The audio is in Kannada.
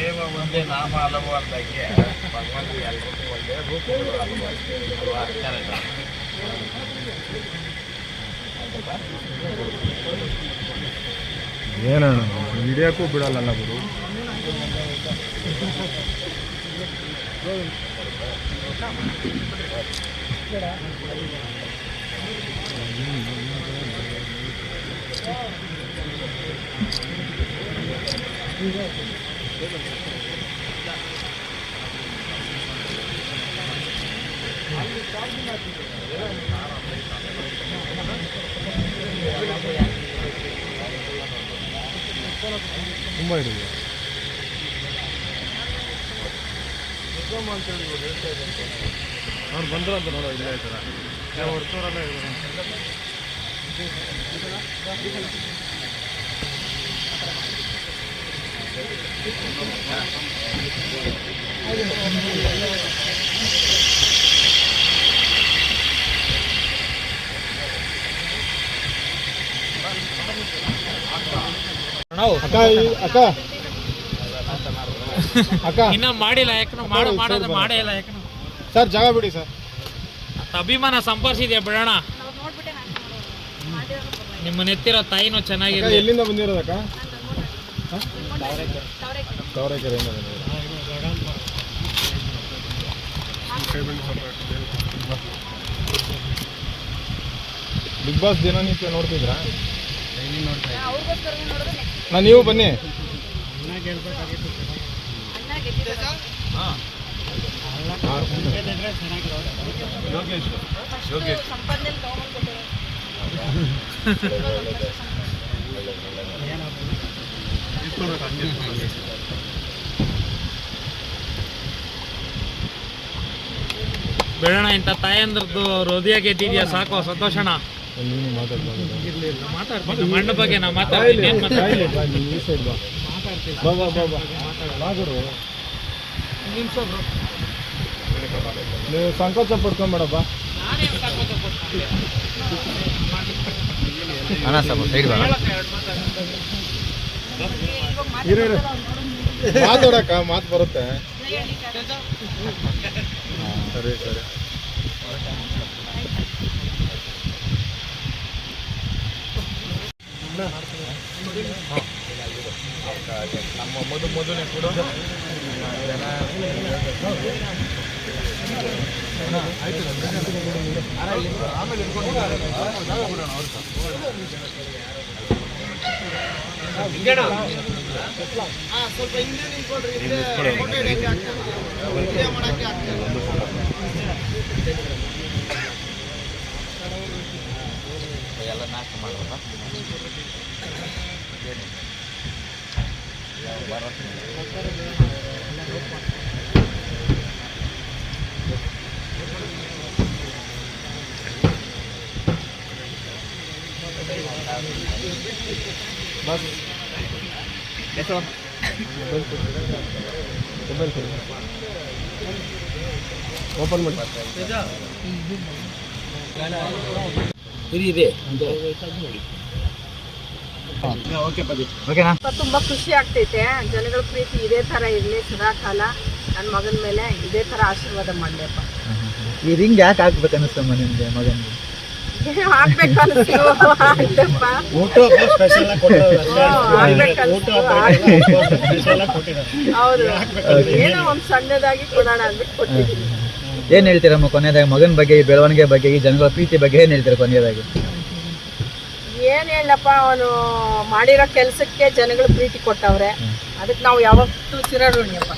ದೇವ ಒಂದೇ ನಾಮ ಹಲವು ಅಂದಾಗೆ ಭಗವಂತ ಎಲ್ರಿಗೂ ಒಂದೇ ರೂಪಗಳು ಹಲವು ಏನಣ್ಣ ಹಿಡಿಯೋಕ್ಕೂ ಬಿಡಲ್ಲ ಗುರು. ತುಂಬ ಹಿಡಿದು ಅವ್ರು ಬಂದ್ರು ಅಂತ ನೋಡೋ ಇಲ್ಲ ಈ ಥರ ಹೊರ್ತೂರಲ್ಲೇ ಅಕ್ಕ ಅಕ್ಕ ಅಕ್ಕ ಇನ್ನ ಮಾಡಿಲ್ಲ ಯಾಕಂದ್ರೆ ಮಾಡೋದು ಮಾಡೇ ಇಲ್ಲ ಯಾಕಂದ್ರೆ ಸರ್ ಜಾಗ ಬಿಡಿ ಸರ್. ಅಭಿಮಾನ ಸಂಪರ್ಸಿದ್ಯಾ ಬಿಡೋಣ. ನಿಮ್ಮ ನೆತ್ತಿರೋ ತಾಯಿನೂ ಚೆನ್ನಾಗಿದೆ. ಎಲ್ಲಿಂದ ಬಂದಿರೋದಕ್ಕ? ತಾವರೆಕೆರೆಯಿಂದ ಬಂದಿರೋದು. ಬಿಗ್ ಬಾಸ್ ದಿನನಿತ್ಯ ನೋಡ್ತಿದ್ರಾ? ನೀವು ಬನ್ನಿ. ಬೇಡಣ ಇಂಥ ತಾಯಂದ್ರದ್ದು ಹೃದಯ ಗೆದ್ದಿದ್ಯಾ ಸಾಕು ಸಂತೋಷಣ. ಮಾತಾಡ್ತೀನಿ ಮಣ್ಣ ಬಗ್ಗೆ ನಾ ಮಾತಾಡ್ತೀನಿ. ನೀವು ಸಂಕೋಚ ಪಡ್ಕೊಂಬೇಡಪ್ಪ. ಮಾತಾಡಕ್ಕ ಮಾತು ಬರುತ್ತೆ. ಸರಿ ಸರಿ. ನಮ್ಮ ಮೊದಲನೇ ಕೂಡ ಆಮೇಲೆ ಸ್ವಲ್ಪ ಹಿಂದೆ ನಿಂತ್ಕೊಳ್ರಿ. ಎಲ್ಲ ನಾಶ ಮಾಡೋಣ. बस कैसे ओपन मत ತುಂಬಾ ಖುಷಿ ಆಗ್ತೈತೆ. ಜನಗಳ ಪ್ರೀತಿ ಇದೇ ತರ ಇರ್ಲಿ ಸದಾ ಕಾಲ. ನನ್ನ ಮಗನ ಮೇಲೆ ಇದೇ ತರ ಆಶೀರ್ವಾದ ಮಾಡ್ಲಿಪ್ಪ. ಈ ರಿಂಗ್ ಯಾಕೆ ಹಾಕ್ಬೇಕು ಅನಿಸ್ತಮ್ಮ ನಿಮ್ಗೆ ಮಗನಿಗೆ? ಹಾಕ್ಬೇಕು ಅನಿಸ್ತು. ಹೌದು, ಏನೋ ಒಂದ್ ಸಣ್ಣದಾಗಿ ಕೊಡೋಣ ಅಂದ್ಬಿಟ್ಟು ಕೊಟ್ಟಿದ್ದೀನಿ. ಏನ್ ಹೇಳ್ತೀರಮ್ಮ ಕೊನೆಯದಾಗಿ ಮಗನ ಬಗ್ಗೆ, ಈ ಬೆಳವಣಿಗೆ ಬಗ್ಗೆ, ಈ ಜನಗಳ ಪ್ರೀತಿ ಬಗ್ಗೆ ಏನ್ ಹೇಳ್ತೀರಾ ಕೊನೆಯದಾಗಿ? ಏನ್ ಹೇಳಪ್ಪ, ಅವನು ಮಾಡಿರೋ ಕೆಲ್ಸಕ್ಕೆ ಜನಗಳು ಪ್ರೀತಿ ಕೊಟ್ಟವ್ರೆ. ಅದಕ್ಕೆ ನಾವು ಯಾವತ್ತೂ ಚಿರಋಣಿಯಪ್ಪ.